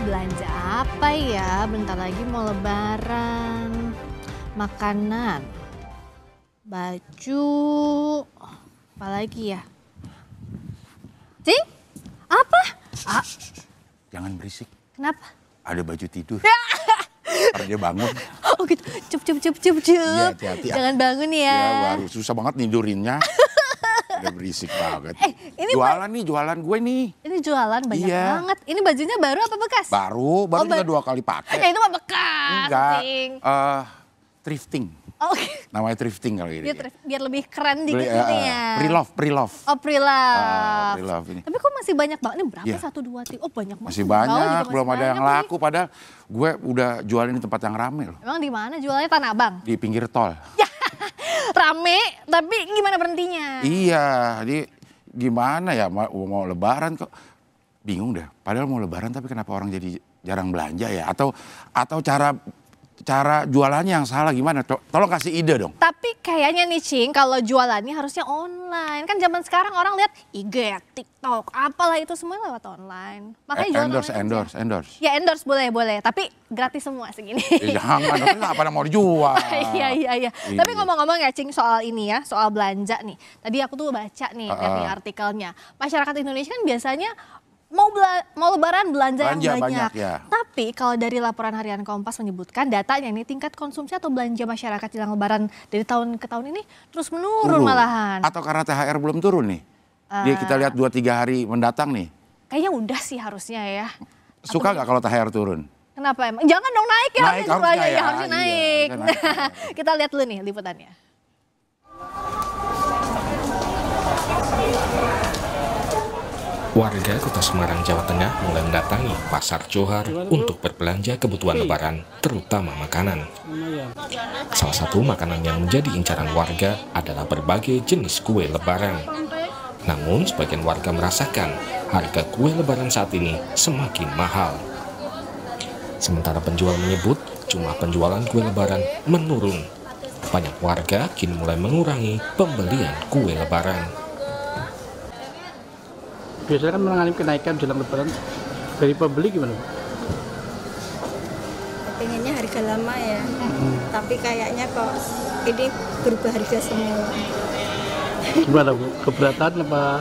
Belanja apa ya? Bentar lagi mau lebaran. Makanan, baju, apa lagi ya? Cing, apa? Jangan berisik. Kenapa? Ada baju tidur. Ntar dia bangun. Oh gitu, cup. Iya, hati-hati. Jangan bangun ya. Ya baru susah banget nidurinnya. Udah berisik banget. Ini jualan gue nih. Ini jualan banyak Iya. banget. Ini bajunya baru apa bekas? Baru juga 2 kali pakai. Ya itu mah bekas. Enggak, Cing. thrifting. Oh, oke. Namanya thrifting kalau ini. Biar lebih keren dikit gitu ya. Pre-love. Oh, pre-love. Pre-love ini. Tapi kok masih banyak banget? Ini berapa? Iya. 1, 2, 3. Oh banyak banget. Masih Bawah juga banyak, masih belum ada yang banyak laku. Padahal gue udah jualin di tempat yang rame loh. Emang di mana jualnya? Tanah Abang? Di pinggir tol. Rame, tapi gimana berhentinya? Iya, jadi gimana ya mau lebaran kok bingung deh. Padahal mau lebaran tapi kenapa orang jadi jarang belanja ya? Atau cara jualannya yang salah gimana? Tolong kasih ide dong. Tapi kayaknya nih Cing, kalau jualannya harusnya online. Kan zaman sekarang orang lihat IG, TikTok, apalah itu semuanya lewat online. Makanya jualan online aja. Endorse. Ya endorse boleh. Tapi gratis semua segini. Jangan, nggak pada mau dijual. Iya. Tapi ngomong-ngomong ya Cing soal ini ya, soal belanja nih. Tadi aku tuh baca nih dari artikelnya. Masyarakat Indonesia kan biasanya mau lebaran belanja yang banyak. Ya. Tapi kalau dari laporan harian Kompas menyebutkan datanya ini tingkat konsumsi atau belanja masyarakat jelang lebaran dari tahun ke tahun ini terus menurun malahan. Atau karena THR belum turun nih? Kita lihat 2-3 hari mendatang nih. Kayaknya udah sih harusnya ya. Suka nggak kalau THR turun? Kenapa emang? Jangan dong naik ya. Harusnya naik. Naik. Kita lihat dulu nih liputannya. Warga Kota Semarang, Jawa Tengah mulai mendatangi Pasar Johar untuk berbelanja kebutuhan lebaran, terutama makanan. Salah satu makanan yang menjadi incaran warga adalah berbagai jenis kue lebaran. Namun, sebagian warga merasakan harga kue lebaran saat ini semakin mahal. Sementara penjual menyebut jumlah penjualan kue lebaran menurun. Banyak warga kini mulai mengurangi pembelian kue lebaran. Biasanya kan mengalami kenaikan jelang lebaran, dari pembeli gimana? Pengennya harga lama ya, tapi kayaknya kok ini berubah harga semua. Gimana Bu? Keberatan apa?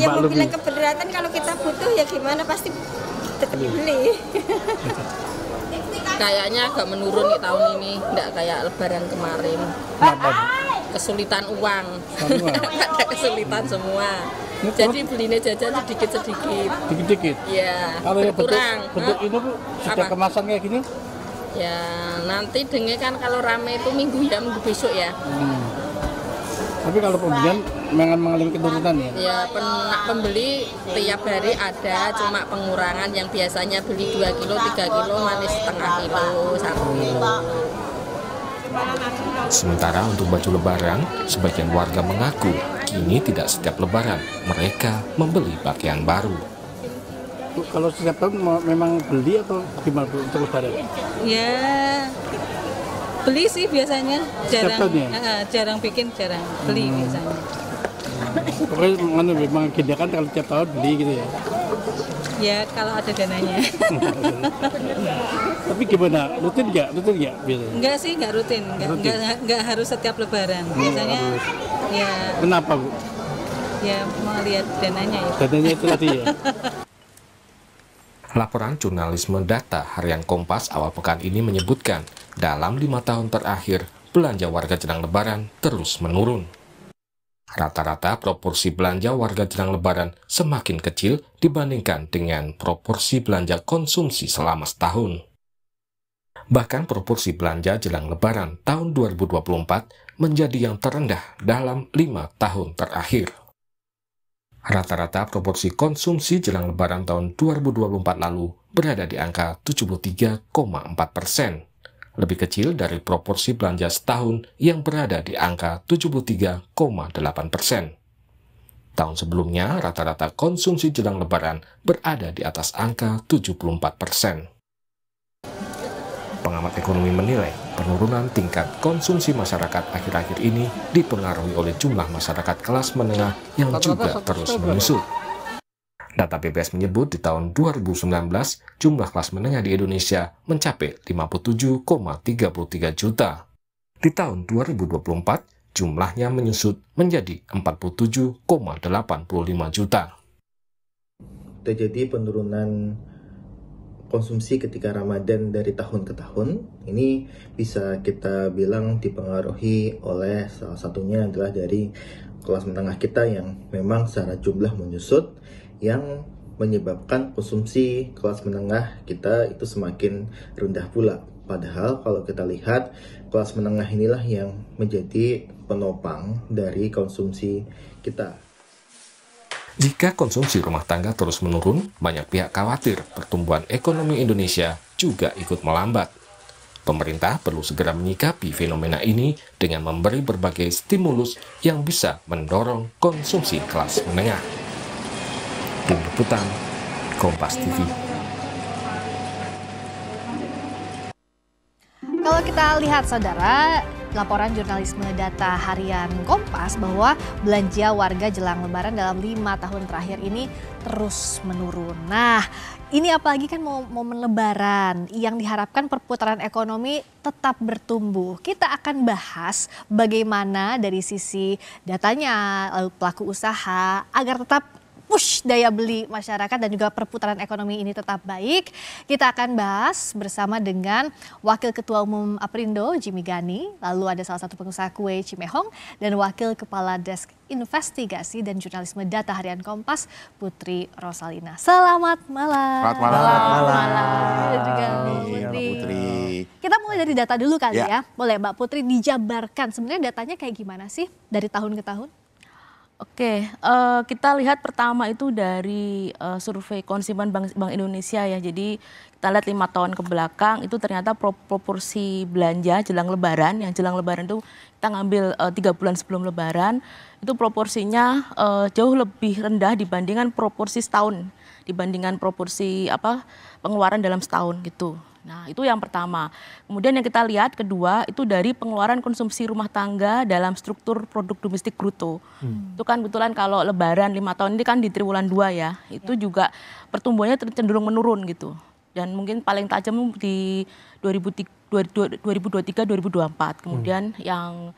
Ya mau bilang keberatan, kalau kita butuh ya gimana, pasti tetap beli. Kayaknya agak menurun nih tahun ini, nggak kayak lebaran kemarin. Kenapa? Kesulitan uang, ada kesulitan semua. Jadi belinya jajan sedikit-sedikit. Dikit-dikit? Ya, Kalau yang berkurang. bentuk ini Bu, sudah kemasan kayak gini? Ya, nanti dengar kan kalau rame itu minggu besok ya. Tapi kalau pembelian mengalami penurunan ya? Ya, pembeli tiap hari ada, cuma pengurangan yang biasanya beli 2 kilo, 3 kilo, manis setengah kilo, 1 kilo. Sementara untuk baju lebaran, sebagian warga mengaku kini tidak setiap lebaran mereka membeli pakaian baru. Kalau setiap tahun memang beli atau gimana Bu untuk lebaran? Ya, beli sih biasanya, jarang beli biasanya. Pokoknya memang kan kalau tiap tahun beli gitu ya? Ya kalau ada dananya. Tapi gimana? Rutin nggak biasanya? Enggak sih, nggak rutin. Nggak harus setiap lebaran. Biasanya ya. Kenapa Bu? Ya mau lihat dananya ya. Dananya itu tadi ya? Laporan jurnalisme data harian Kompas awal pekan ini menyebutkan dalam 5 tahun terakhir belanja warga jelang lebaran terus menurun. Rata-rata proporsi belanja warga jelang lebaran semakin kecil dibandingkan dengan proporsi belanja konsumsi selama setahun. Bahkan proporsi belanja jelang lebaran tahun 2024 menjadi yang terendah dalam 5 tahun terakhir. Rata-rata proporsi konsumsi jelang lebaran tahun 2024 lalu berada di angka 73,4%. Lebih kecil dari proporsi belanja setahun yang berada di angka 73,8%. Tahun sebelumnya, rata-rata konsumsi jelang lebaran berada di atas angka 74%. Pengamat ekonomi menilai penurunan tingkat konsumsi masyarakat akhir-akhir ini dipengaruhi oleh jumlah masyarakat kelas menengah yang juga terus menyusut. Data BPS menyebut di tahun 2019, jumlah kelas menengah di Indonesia mencapai 57,33 juta. Di tahun 2024, jumlahnya menyusut menjadi 47,85 juta. Terjadi penurunan konsumsi ketika Ramadan dari tahun ke tahun. Ini bisa kita bilang dipengaruhi oleh salah satunya adalah dari kelas menengah kita yang memang secara jumlah menyusut, yang menyebabkan konsumsi kelas menengah kita itu semakin rendah pula. Padahal kalau kita lihat, kelas menengah inilah yang menjadi penopang dari konsumsi kita. Jika konsumsi rumah tangga terus menurun, banyak pihak khawatir pertumbuhan ekonomi Indonesia juga ikut melambat. Pemerintah perlu segera menyikapi fenomena ini dengan memberi berbagai stimulus yang bisa mendorong konsumsi kelas menengah. Tim Liputan, Kompas TV. Kalau kita lihat saudara, laporan jurnalisme data harian Kompas bahwa belanja warga jelang Lebaran dalam 5 tahun terakhir ini terus menurun. Nah, ini apalagi kan momen Lebaran yang diharapkan perputaran ekonomi tetap bertumbuh. Kita akan bahas bagaimana dari sisi datanya, lalu pelaku usaha agar tetap push daya beli masyarakat dan juga perputaran ekonomi ini tetap baik. Kita akan bahas bersama dengan Wakil Ketua Umum Aprindo, Jimmy Gani, lalu ada salah satu pengusaha kue Cimehong, dan Wakil Kepala Desk Investigasi dan Jurnalisme Data Harian Kompas, Putri Rosalina. Selamat malam. Selamat malam. Selamat malam. Dan juga Mbak Putri. Kita mulai dari data dulu kali ya. Boleh Mbak Putri dijabarkan sebenarnya datanya kayak gimana sih dari tahun ke tahun? Oke, kita lihat pertama itu dari survei konsumen Bank Indonesia ya. Jadi kita lihat 5 tahun ke belakang itu ternyata proporsi belanja jelang Lebaran, yang jelang Lebaran itu kita ngambil 3 bulan sebelum Lebaran, itu proporsinya jauh lebih rendah dibandingkan proporsi setahun, dibandingkan proporsi pengeluaran dalam setahun gitu. Nah, itu yang pertama. Kemudian yang kita lihat kedua itu dari pengeluaran konsumsi rumah tangga dalam struktur produk domestik bruto. Itu kan kebetulan kalau Lebaran 5 tahun ini kan di triwulan 2 ya. Itu juga pertumbuhannya cenderung menurun gitu. Dan mungkin paling tajam di 2023-2024. Kemudian yang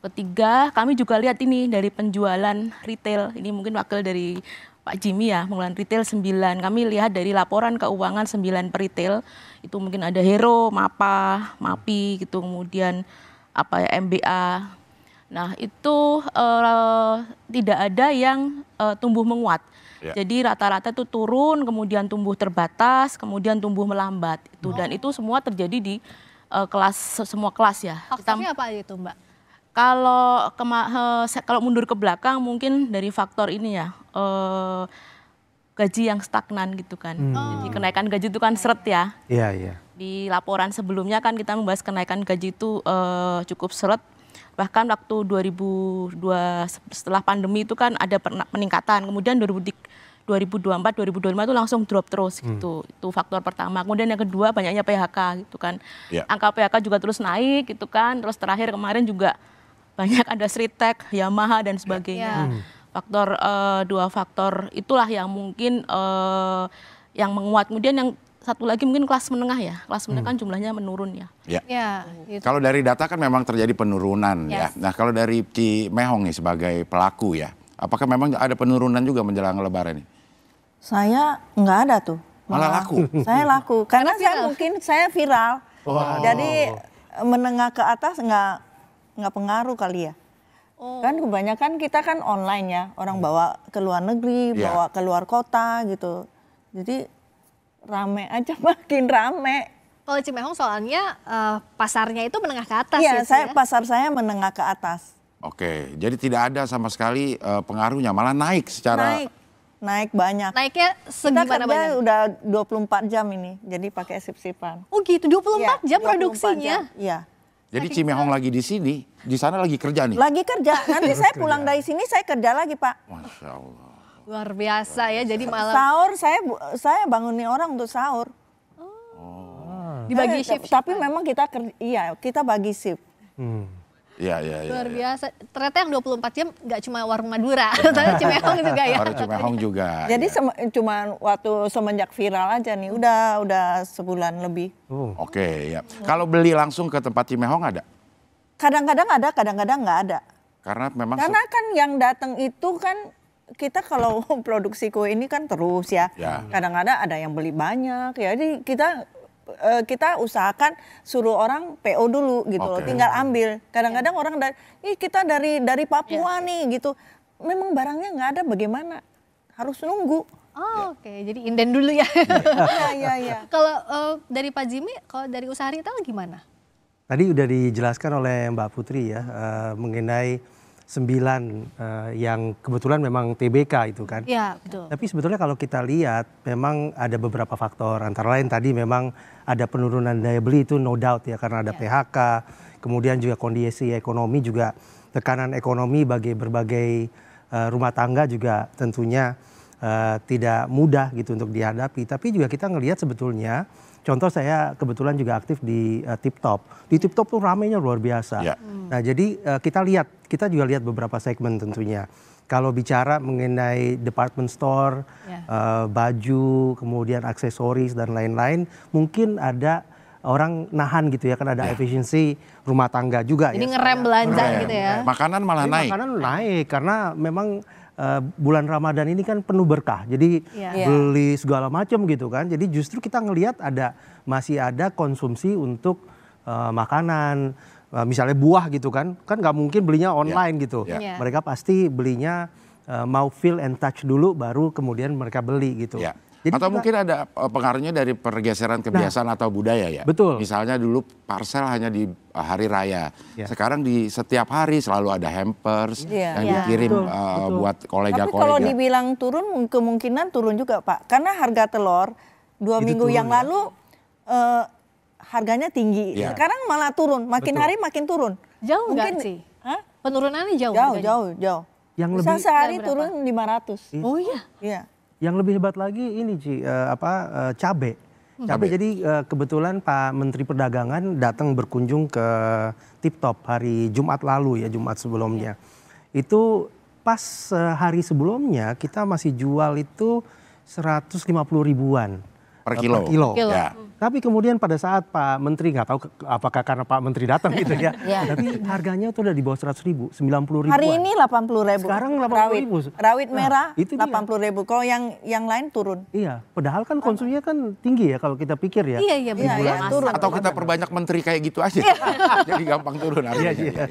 ketiga kami juga lihat ini dari penjualan retail. Ini mungkin wakil dari Pak Jimmy ya, pengeluaran retail 9. Kami lihat dari laporan keuangan 9 per retail, itu mungkin ada Hero, Mapa, Mapi gitu, kemudian MBA. Nah, itu tidak ada yang tumbuh menguat. Ya. Jadi rata-rata itu turun, kemudian tumbuh terbatas, kemudian tumbuh melambat itu. Dan itu semua terjadi di semua kelas ya. Faktornya apa itu, Mbak? Kalau mundur ke belakang mungkin dari faktor ini ya, gaji yang stagnan gitu kan. Jadi kenaikan gaji itu kan seret ya. Iya, iya. Di laporan sebelumnya kan kita membahas kenaikan gaji itu cukup seret. Bahkan waktu 2002 setelah pandemi itu kan ada peningkatan. Kemudian 2024, 2025 itu langsung drop terus gitu. Itu faktor pertama. Kemudian yang kedua banyaknya PHK gitu kan. Ya. Angka PHK juga terus naik gitu kan. Terus terakhir kemarin juga banyak ada Sritek, Yamaha dan sebagainya. Faktor dua faktor itulah yang mungkin yang menguat. Kemudian yang satu lagi mungkin kelas menengah ya. Kelas menengah kan jumlahnya menurun ya. Gitu. Kalau dari data kan memang terjadi penurunan ya. Nah, kalau dari Cimehong nih sebagai pelaku ya, apakah memang ada penurunan juga menjelang Lebaran ini? Saya nggak ada tuh. Malah laku. Saya laku karena saya viral. Wow. Jadi menengah ke atas nggak pengaruh kali ya. Kan kebanyakan kita kan online ya, orang bawa ke luar negeri, bawa ke luar kota gitu. Jadi rame aja, makin rame. Kalau Cimehong soalnya pasarnya itu menengah ke atas ya? Iya, pasar saya menengah ke atas. Oke, jadi tidak ada sama sekali pengaruhnya, malah naik secara... Naik banyak. Naiknya segimana banyak? Kita udah 24 jam ini, jadi pakai sip-sipan. Oh gitu, 24 jam produksinya? Iya. Jadi Cimehong lagi di sini, di sana lagi kerja nih? Lagi kerja, nanti saya pulang dari sini saya kerja lagi Pak. Masya Allah. Luar biasa ya, jadi malam. Sahur, saya bangunin orang untuk sahur. Dibagi shift. Tapi memang kita bagi shift. Iya. Luar biasa. Ternyata yang 24 jam nggak cuma warung Madura, ternyata Cimehong juga ya. Warung Cimehong juga. Jadi cuma waktu semenjak viral aja nih, udah sebulan lebih. Oke, ya. Kalau beli langsung ke tempat Cimehong ada? Kadang-kadang ada, kadang-kadang nggak ada. Karena memang kan yang datang itu kan kita kalau produksi kue ini kan terus ya. Kadang-kadang ada yang beli banyak. Jadi kita usahakan suruh orang PO dulu gitu loh, tinggal ambil. Kadang-kadang orang kita dari Papua nih gitu. Memang barangnya nggak ada, bagaimana? Harus nunggu. Oke, jadi inden dulu ya. Iya. Kalau dari Pak Jimmy, kalau dari usaha retail gimana? Tadi udah dijelaskan oleh Mbak Putri ya, mengenai 9 yang kebetulan memang TBK itu kan. Iya, betul. Tapi sebetulnya kalau kita lihat memang ada beberapa faktor. Antara lain tadi memang ada penurunan daya beli itu no doubt ya, karena ada PHK. Kemudian juga kondisi ekonomi, juga tekanan ekonomi bagi berbagai rumah tangga juga tentunya tidak mudah gitu untuk dihadapi. Tapi juga kita ngelihat sebetulnya, contoh saya kebetulan juga aktif di TikTok. Di TikTok tuh ramainya luar biasa. Nah jadi kita juga lihat beberapa segmen tentunya. Kalau bicara mengenai department store, baju, kemudian aksesoris dan lain-lain, mungkin ada orang nahan gitu ya, kan ada efisiensi rumah tangga juga. Jadi ngerem belanja gitu ya. Makanan malah naik. Makanan naik karena memang bulan Ramadan ini kan penuh berkah, jadi beli segala macam gitu kan. Jadi justru kita ngelihat masih ada konsumsi untuk makanan, misalnya buah gitu kan nggak mungkin belinya online gitu. Mereka pasti belinya mau feel and touch dulu, baru kemudian mereka beli gitu. Jadi atau mungkin ada pengaruhnya dari pergeseran kebiasaan atau budaya ya. Betul. Misalnya dulu parcel hanya di hari raya. Sekarang di setiap hari selalu ada hampers yang dikirim buat kolega-kolega. Tapi kalau dibilang turun, kemungkinan turun juga Pak. Karena harga telur 2 minggu yang lalu harganya tinggi. Sekarang malah turun, makin hari makin turun. Jauh nggak sih? Penurunannya jauh? Jauh. Yang bisa lebih sehari turun 500. Oh iya? Iya. Yang lebih hebat lagi ini cabai. Jadi kebetulan Pak Menteri Perdagangan datang berkunjung ke TikTok hari Jumat lalu ya, Jumat sebelumnya. Itu pas hari sebelumnya kita masih jual itu 150 ribuan per kilo. Tapi kemudian pada saat Pak Menteri, nggak tahu apakah karena Pak Menteri datang gitu ya, tapi harganya itu udah di bawah 100 ribu, 90 ribuan. Hari ini 80 ribu. Sekarang 80 ribu. Rawit merah 80 ribu, kalau yang lain turun. Iya, padahal kan konsumsinya kan tinggi ya kalau kita pikir ya. Iya benar. Turun. Atau kita perbanyak menteri kayak gitu aja, jadi gampang turun harganya.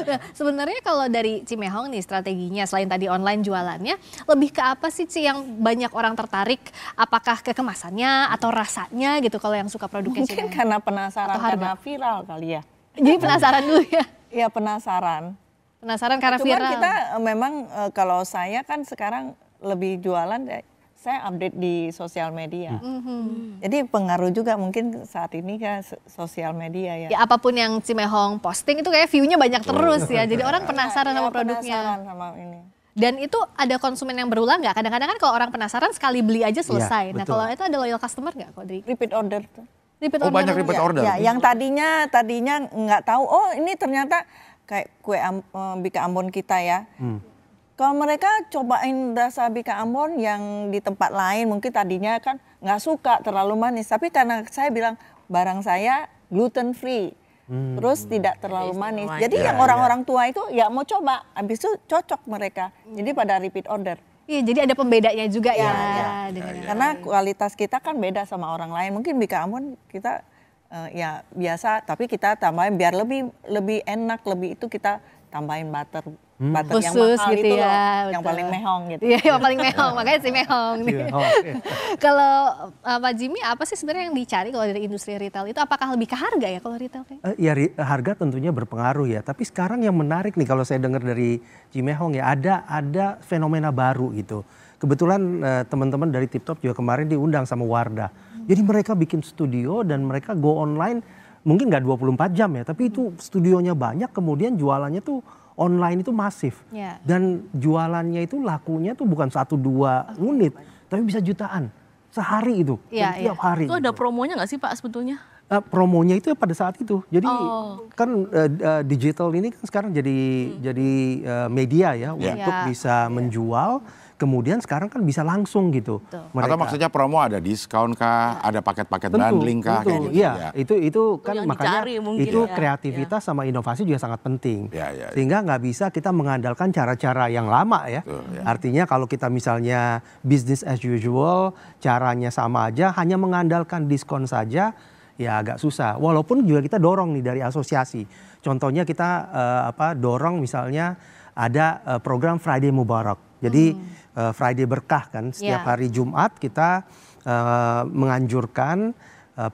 Nah, sebenarnya kalau dari Cimehong nih strateginya selain tadi online jualannya, lebih ke apa sih Ci yang banyak orang tertarik? Apakah ke kemasannya atau rasanya gitu kalau yang suka produknya Mungkin Cimehong? karena penasaran, karena viral kali ya. Jadi penasaran dulu ya? Iya penasaran. Penasaran karena Cuman viral. kita memang kalau saya kan sekarang lebih jualan, saya update di sosial media. Jadi pengaruh juga mungkin saat ini kan sosial media ya. Ya apapun yang Cimehong posting itu kayak view-nya banyak terus ya. Jadi orang penasaran sama produknya. Penasaran sama ini. Dan itu ada konsumen yang berulang nggak? Kadang-kadang kan kalau orang penasaran sekali beli aja selesai. Nah kalau itu ada loyal customer nggak kok dari? Repeat order tuh. Banyak repeat order. Ya, yang tadinya nggak tahu, oh ini ternyata kayak kue Bika Ambon kita ya. Kalau mereka cobain rasa Bika Ambon yang di tempat lain mungkin tadinya kan nggak suka terlalu manis. Tapi karena saya bilang barang saya gluten free. Terus tidak terlalu manis. Jadi yang orang-orang tua itu ya mau coba, habis itu cocok mereka. Jadi pada repeat order. Iya, jadi ada pembedanya juga ya. Karena kualitas kita kan beda sama orang lain. Mungkin Bika Ambon kita ya biasa, tapi kita tambahin biar lebih enak, lebih itu kita tambahin butter khusus yang mahal gitu itu ya, loh, betul. yang paling mehong gitu. Iya, yang paling mehong, makanya si mehong nih. Kalau Pak Jimmy, apa sih sebenarnya yang dicari kalau dari industri retail itu? Apakah lebih ke harga ya kalau retail? Ya harga tentunya berpengaruh ya. Tapi sekarang yang menarik nih kalau saya dengar dari Cimehong ya, ada fenomena baru gitu. Kebetulan teman-teman dari TikTok juga kemarin diundang sama Wardah. Jadi mereka bikin studio dan mereka go online, mungkin nggak 24 jam ya, tapi itu studionya banyak, kemudian jualannya tuh online itu masif. Dan jualannya itu lakunya tuh bukan 1-2 unit, tapi bisa jutaan sehari itu. Tiap hari. Itu ada promonya nggak sih Pak sebetulnya? promonya itu pada saat itu. Jadi kan digital ini kan sekarang jadi media ya untuk bisa menjual. Kemudian sekarang kan bisa langsung gitu. Atau maksudnya promo ada diskon kah, ada paket-paket bundling kah? Kayak gitu, ya. Itu kan makanya itu ya. kreativitas sama inovasi juga sangat penting. Ya. Sehingga nggak bisa kita mengandalkan cara-cara yang lama ya. Artinya kalau kita misalnya business as usual, caranya sama aja, hanya mengandalkan diskon saja, ya agak susah. Walaupun juga kita dorong nih dari asosiasi. Contohnya kita dorong misalnya ada program Friday Mubarak. Jadi Friday berkah kan, setiap hari Jumat kita menganjurkan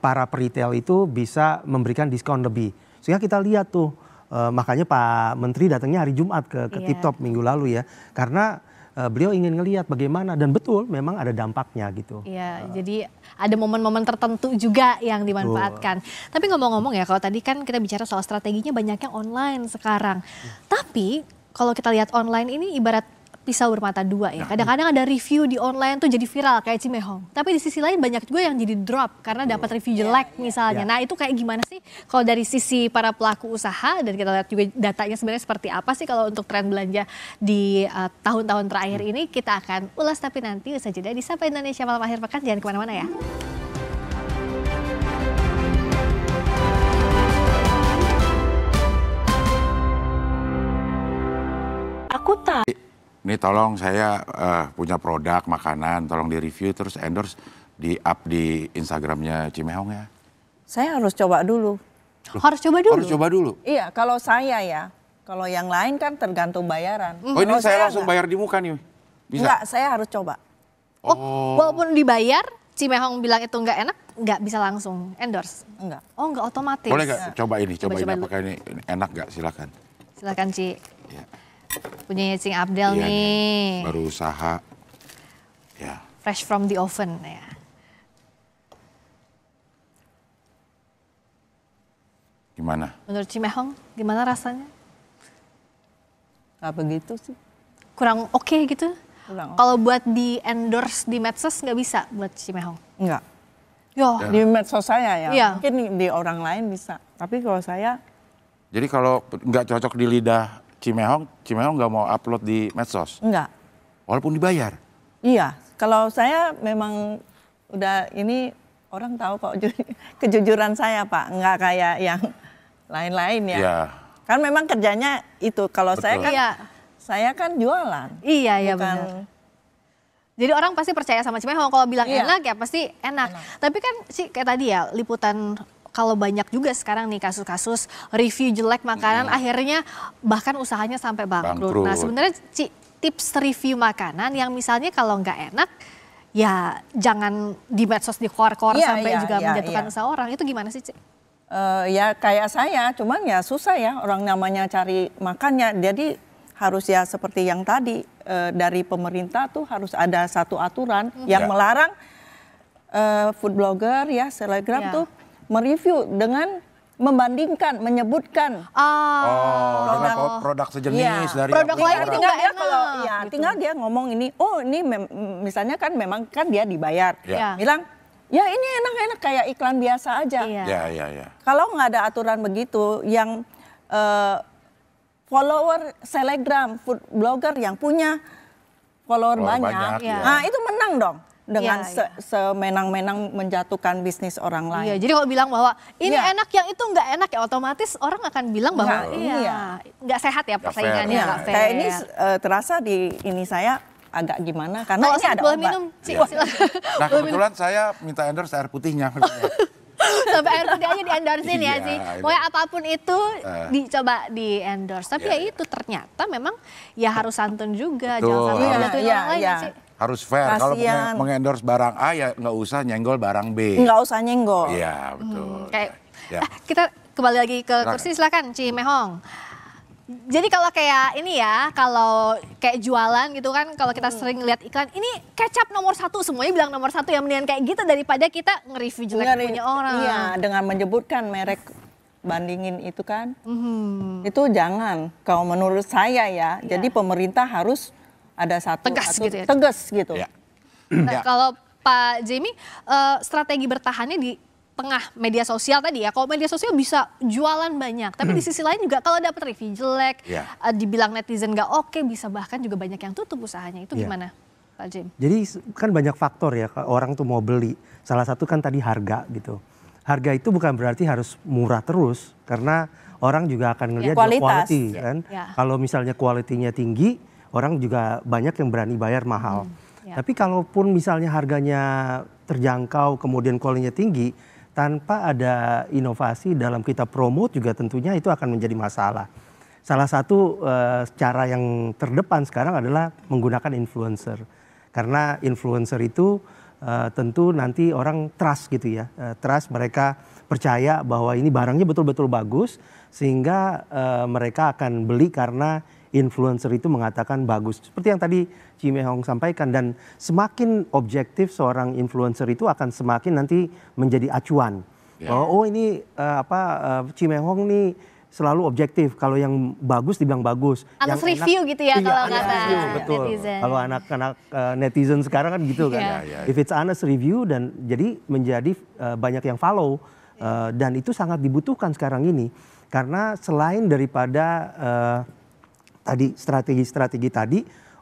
para peritel itu bisa memberikan diskon lebih. Sehingga kita lihat tuh, makanya Pak Menteri datangnya hari Jumat ke Tip Top minggu lalu ya. Karena beliau ingin ngelihat bagaimana, dan betul memang ada dampaknya gitu. Iya, jadi ada momen-momen tertentu juga yang dimanfaatkan. Tapi ngomong-ngomong ya, kalau tadi kan kita bicara soal strateginya banyaknya online sekarang. Tapi kalau kita lihat online ini ibarat pisau bermata dua ya. Kadang-kadang ada review di online tuh jadi viral kayak Cimehong. Tapi di sisi lain banyak juga yang jadi drop karena dapat review jelek misalnya. Nah itu kayak gimana sih kalau dari sisi para pelaku usaha, dan kita lihat juga datanya sebenarnya seperti apa sih kalau untuk tren belanja di tahun-tahun terakhir ini. Kita akan ulas tapi nanti usai jeda di Sapa Indonesia Malam Akhir Pekan. Jangan kemana-mana ya. Aku tak. Ini tolong saya punya produk makanan, tolong di-review terus endorse di-up di Instagramnya Cimehong ya. Saya harus coba dulu. Harus coba dulu? Harus coba dulu? Iya, kalau saya ya. Kalau yang lain kan tergantung bayaran. Oh ini saya langsung bayar di muka nih? Bisa? Enggak, saya harus coba. Walaupun dibayar, Cimehong bilang itu nggak enak, nggak bisa langsung endorse? Enggak. Oh nggak otomatis? Boleh nggak coba ini apakah ini enak nggak, silakan. Silakan Ci. Ya. Punya Cing Abdel nih. Baru usaha. Ya. Fresh from the oven ya. Gimana? Menurut Cimehong, gimana rasanya? Nggak begitu sih. Kurang oke gitu? Kurang. Kalau buat di endorse di medsos nggak bisa buat Cimehong? Enggak. Yo. Di medsos saya ya. Iya. Mungkin di orang lain bisa. Tapi kalau saya. Jadi kalau nggak cocok di lidah Cimehong nggak mau upload di medsos? Enggak. Walaupun dibayar? Iya. Kalau saya memang udah ini orang tahu kok kejujuran saya Pak. Nggak kayak yang lain-lain ya. Iya. Kan memang kerjanya itu. Kalau saya kan, iya. saya kan jualan. Iya benar. Jadi orang pasti percaya sama Cimehong. Kalau bilang enak ya pasti enak. Tapi kan sih kayak tadi ya liputan. Kalau banyak juga sekarang nih kasus-kasus review jelek makanan akhirnya bahkan usahanya sampai bangkrut. Nah sebenarnya tips review makanan yang misalnya kalau nggak enak ya jangan di medsos di keluar-keluar sampai juga menjatuhkan usaha orang. Itu gimana sih Ci? Ya kayak saya, cuman ya susah ya orang namanya cari makannya. Jadi harus ya seperti yang tadi dari pemerintah tuh harus ada satu aturan yang melarang food blogger ya, selebgram tuh mereview dengan membandingkan, menyebutkan produk sejenis dari produk lain itu nggak enak. Kalau ya tinggal dia ngomong ini, oh ini misalnya kan memang kan dia dibayar, bilang ya ini enak-enak kayak iklan biasa aja. Ya. Kalau nggak ada aturan begitu, yang follower selebgram, food blogger yang punya follower banyak, nah itu menang dong. Dengan semenang-menang menjatuhkan bisnis orang lain. Iya, jadi kalau bilang bahwa ini enak, yang itu nggak enak ya otomatis orang akan bilang bahwa nggak sehat ya persaingannya. Nggak fair. Kayak ini terasa di ini saya agak gimana karena ini ada boleh obat. Minum, Nah kebetulan saya minta endorse air putihnya. Sampai air putih aja di endorsein ya sih. Pokoknya apapun itu dicoba di endorse. Tapi ya itu ternyata memang ya harus santun juga. Jangan sampai jatuhin orang lain sih. Harus fair, kalau mengendorse barang A ya nggak usah nyenggol barang B. Nggak usah nyenggol. Iya betul. Kita kembali lagi ke kursi, silakan Cimehong. Jadi kalau kayak ini ya, kalau kayak jualan gitu kan, kalau kita sering lihat iklan, ini kecap nomor 1, semuanya bilang nomor 1, yang mendingan kayak gitu daripada kita nge-review jelek punya orang. Iya, dengan menyebutkan merek, bandingin itu kan, itu jangan. Kalau menurut saya ya, jadi pemerintah harus ada satu tegas gitu. Nah, kalau Pak Jamie, strategi bertahannya di tengah media sosial tadi ya, kalau media sosial bisa jualan banyak, tapi di sisi lain juga kalau dapat review jelek, dibilang netizen nggak oke, bisa bahkan juga banyak yang tutup usahanya. Itu gimana, Pak Jim? Jadi kan banyak faktor ya, orang tuh mau beli. Salah satu kan tadi harga gitu. Harga itu bukan berarti harus murah terus, karena orang juga akan ngelihat quality kan. Kalau misalnya quality-nya tinggi, orang juga banyak yang berani bayar mahal. Tapi kalaupun misalnya harganya terjangkau, kemudian quality-nya tinggi, tanpa ada inovasi dalam kita promote juga tentunya itu akan menjadi masalah. Salah satu cara yang terdepan sekarang adalah menggunakan influencer. Karena influencer itu tentu nanti orang trust gitu ya. Trust, mereka percaya bahwa ini barangnya betul-betul bagus, sehingga mereka akan beli karena influencer itu mengatakan bagus. Seperti yang tadi Cimehong sampaikan, dan semakin objektif seorang influencer itu akan semakin nanti menjadi acuan. Bahwa oh ini Cimehong nih selalu objektif. Kalau yang bagus dibilang bagus. Atas review gitu ya kalau kata betul. netizen. Kalau anak-anak netizen sekarang kan gitu kan. If it's honest review, dan jadi menjadi banyak yang follow. Dan itu sangat dibutuhkan sekarang ini. Karena selain daripada tadi strategi-strategi tadi,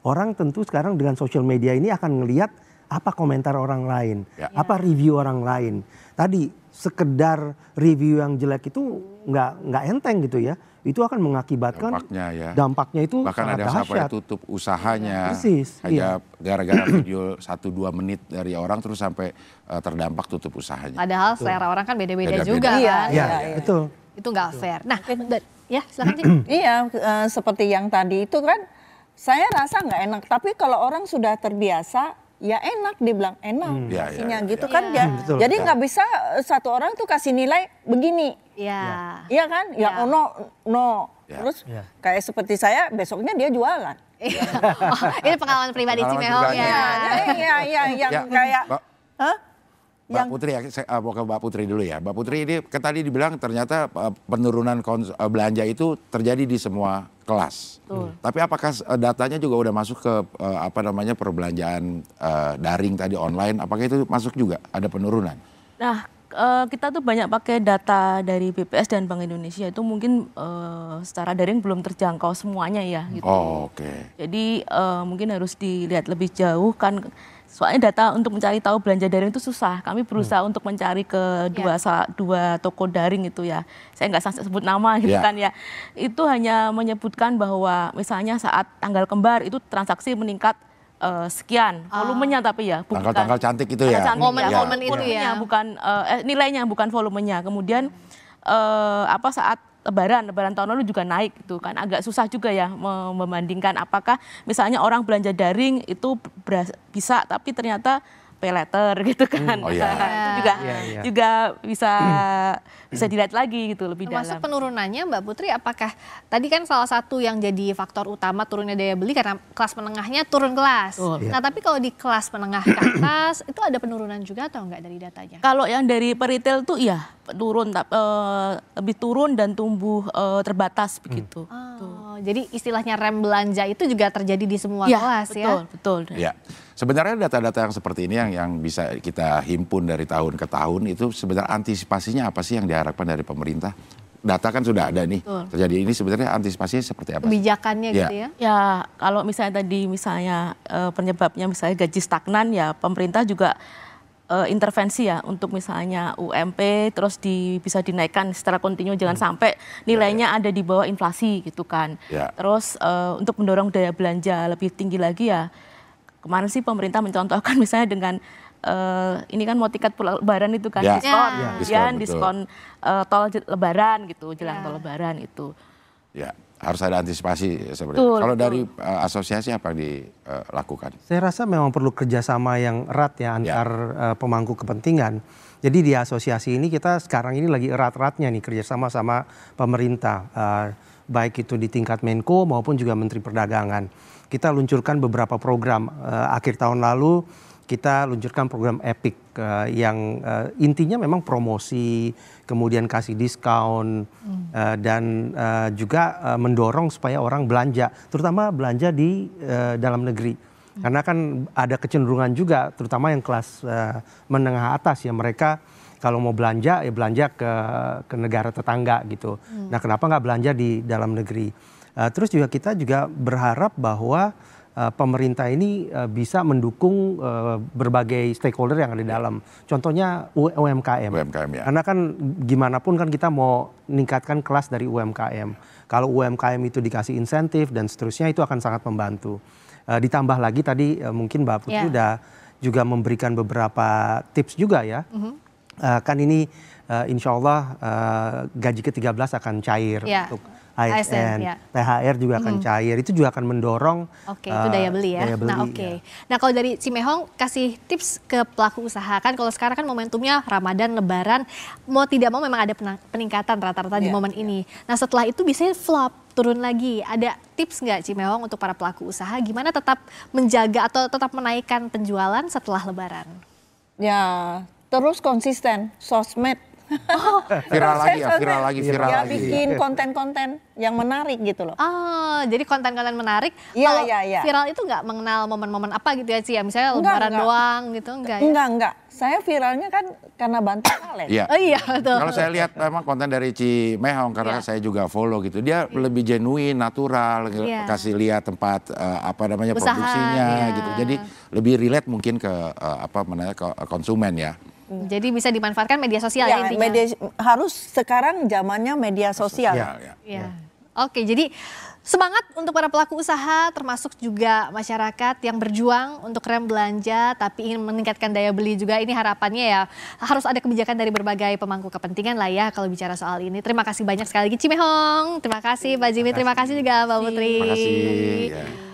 orang tentu sekarang dengan social media ini akan ngelihat apa komentar orang lain, apa review orang lain. Tadi sekedar review yang jelek itu nggak enteng gitu ya. Itu akan mengakibatkan dampaknya itu bahkan sangat ada yang sampai tutup usahanya. Persis, hanya gara-gara video 1-2 menit dari orang terus sampai terdampak tutup usahanya. Padahal selera orang kan beda-beda juga kan. Iya, betul. Itu nggak fair. Nah, ya silakan Cik. Iya, seperti yang tadi itu kan saya rasa nggak enak. Tapi kalau orang sudah terbiasa, ya enak, dibilang enak kasihnya gitu kan. Jadi nggak bisa satu orang tuh kasih nilai begini. Iya kan? Ya no. Terus kayak seperti saya, besoknya dia jualan. Ini pengalaman pribadi Cimehong ya. Iya, yang kayak Mbak Putri ya, saya mau ke Mbak Putri dulu ya. Mbak Putri ini kan tadi dibilang ternyata penurunan belanja itu terjadi di semua kelas. Tapi apakah datanya juga udah masuk ke perbelanjaan daring tadi online? Apakah itu masuk juga ada penurunan? Nah, kita tuh banyak pakai data dari BPS dan Bank Indonesia, itu mungkin secara daring belum terjangkau semuanya ya. Gitu. Jadi mungkin harus dilihat lebih jauh kan. Soalnya data untuk mencari tahu belanja daring itu susah. Kami berusaha untuk mencari ke dua toko daring itu ya. Saya nggak sampai sebut nama gitu kan ya. Itu hanya menyebutkan bahwa misalnya saat tanggal kembar itu transaksi meningkat sekian. Volumenya tapi ya. Tanggal-tanggal cantik itu ya. Momen-momen itu ya. Bukan nilainya, bukan volumenya. Kemudian saat Lebaran tahun lalu juga naik gitu kan, agak susah juga ya membandingkan apakah misalnya orang belanja daring itu bisa tapi ternyata pay later gitu kan. Itu juga bisa dilihat lagi gitu lebih dalam. Termasuk penurunannya Mbak Putri, apakah tadi kan salah satu yang jadi faktor utama turunnya daya beli karena kelas menengahnya turun kelas. Nah tapi kalau di kelas menengah ke atas itu ada penurunan juga atau enggak dari datanya? Kalau yang dari peritel tuh iya turun, lebih turun dan tumbuh terbatas begitu. Jadi istilahnya rem belanja itu juga terjadi di semua kelas ya? Betul. Ya. Sebenarnya data-data yang seperti ini yang bisa kita himpun dari tahun ke tahun itu sebenarnya antisipasinya apa sih yang diharapkan dari pemerintah? Data kan sudah ada nih terjadi, ini sebenarnya antisipasinya seperti apa? Kebijakannya gitu ya? Ya kalau misalnya tadi penyebabnya misalnya gaji stagnan ya pemerintah juga intervensi ya untuk misalnya UMP terus bisa dinaikkan secara kontinu, jangan sampai nilainya ada di bawah inflasi gitu kan. Terus untuk mendorong daya belanja lebih tinggi lagi ya kemarin sih pemerintah mencontohkan misalnya dengan ini kan mau tiket Lebaran itu kan diskon tol Lebaran gitu, jelang tol Lebaran itu. Ya, harus ada antisipasi seperti itu. Kalau dari asosiasi apa yang dilakukan? Saya rasa memang perlu kerjasama yang erat ya antar pemangku kepentingan. Jadi di asosiasi ini kita sekarang ini lagi erat-eratnya nih kerjasama sama pemerintah. Baik itu di tingkat Menko maupun juga Menteri Perdagangan. Kita luncurkan beberapa program. Akhir tahun lalu kita luncurkan program EPIK yang intinya memang promosi, kemudian kasih diskon, dan juga mendorong supaya orang belanja, terutama belanja di dalam negeri. Karena kan ada kecenderungan juga, terutama yang kelas menengah atas ya, mereka kalau mau belanja ya belanja ke negara tetangga gitu. Nah kenapa nggak belanja di dalam negeri? Terus juga kita juga berharap bahwa pemerintah ini bisa mendukung berbagai stakeholder yang ada di dalam. Contohnya UMKM. Ya. Karena kan gimana pun kan kita mau meningkatkan kelas dari UMKM. Kalau UMKM itu dikasih insentif dan seterusnya itu akan sangat membantu. Ditambah lagi tadi mungkin Mbak Putri udah juga memberikan beberapa tips juga ya. Kan ini insya Allah gaji ke-13 akan cair untuk ASN, THR juga akan cair, itu juga akan mendorong itu daya beli ya. Nah kalau dari Cimehong kasih tips ke pelaku usaha, kan kalau sekarang kan momentumnya Ramadan, Lebaran, mau tidak mau memang ada peningkatan rata-rata di momen ini. Nah setelah itu biasanya flop, turun lagi. Ada tips nggak Cimehong untuk para pelaku usaha gimana tetap menjaga atau tetap menaikkan penjualan setelah Lebaran? Ya terus konsisten, sosmed. Viral lagi. Bikin konten-konten yang menarik gitu loh. Jadi konten-konten menarik. Iya. Viral itu nggak mengenal momen-momen apa gitu ya Ci ya? Misalnya Lebaran doang gitu, enggak ya? Enggak. Saya viralnya kan karena bantu talent. Iya, betul. Kalau saya lihat memang konten dari Cimehong karena saya juga follow gitu. Dia lebih genuine, natural, kasih lihat tempat produksinya gitu. Jadi lebih relate mungkin ke ke konsumen ya. Jadi bisa dimanfaatkan media sosial ya intinya. Harus sekarang zamannya media sosial. Oke, jadi semangat untuk para pelaku usaha termasuk juga masyarakat yang berjuang untuk rem belanja tapi ingin meningkatkan daya beli juga. Ini harapannya ya harus ada kebijakan dari berbagai pemangku kepentingan lah ya kalau bicara soal ini. Terima kasih banyak sekali lagi Cimehong. Terima kasih Pak Jimmy, terima kasih juga Mbak Putri. Terima kasih.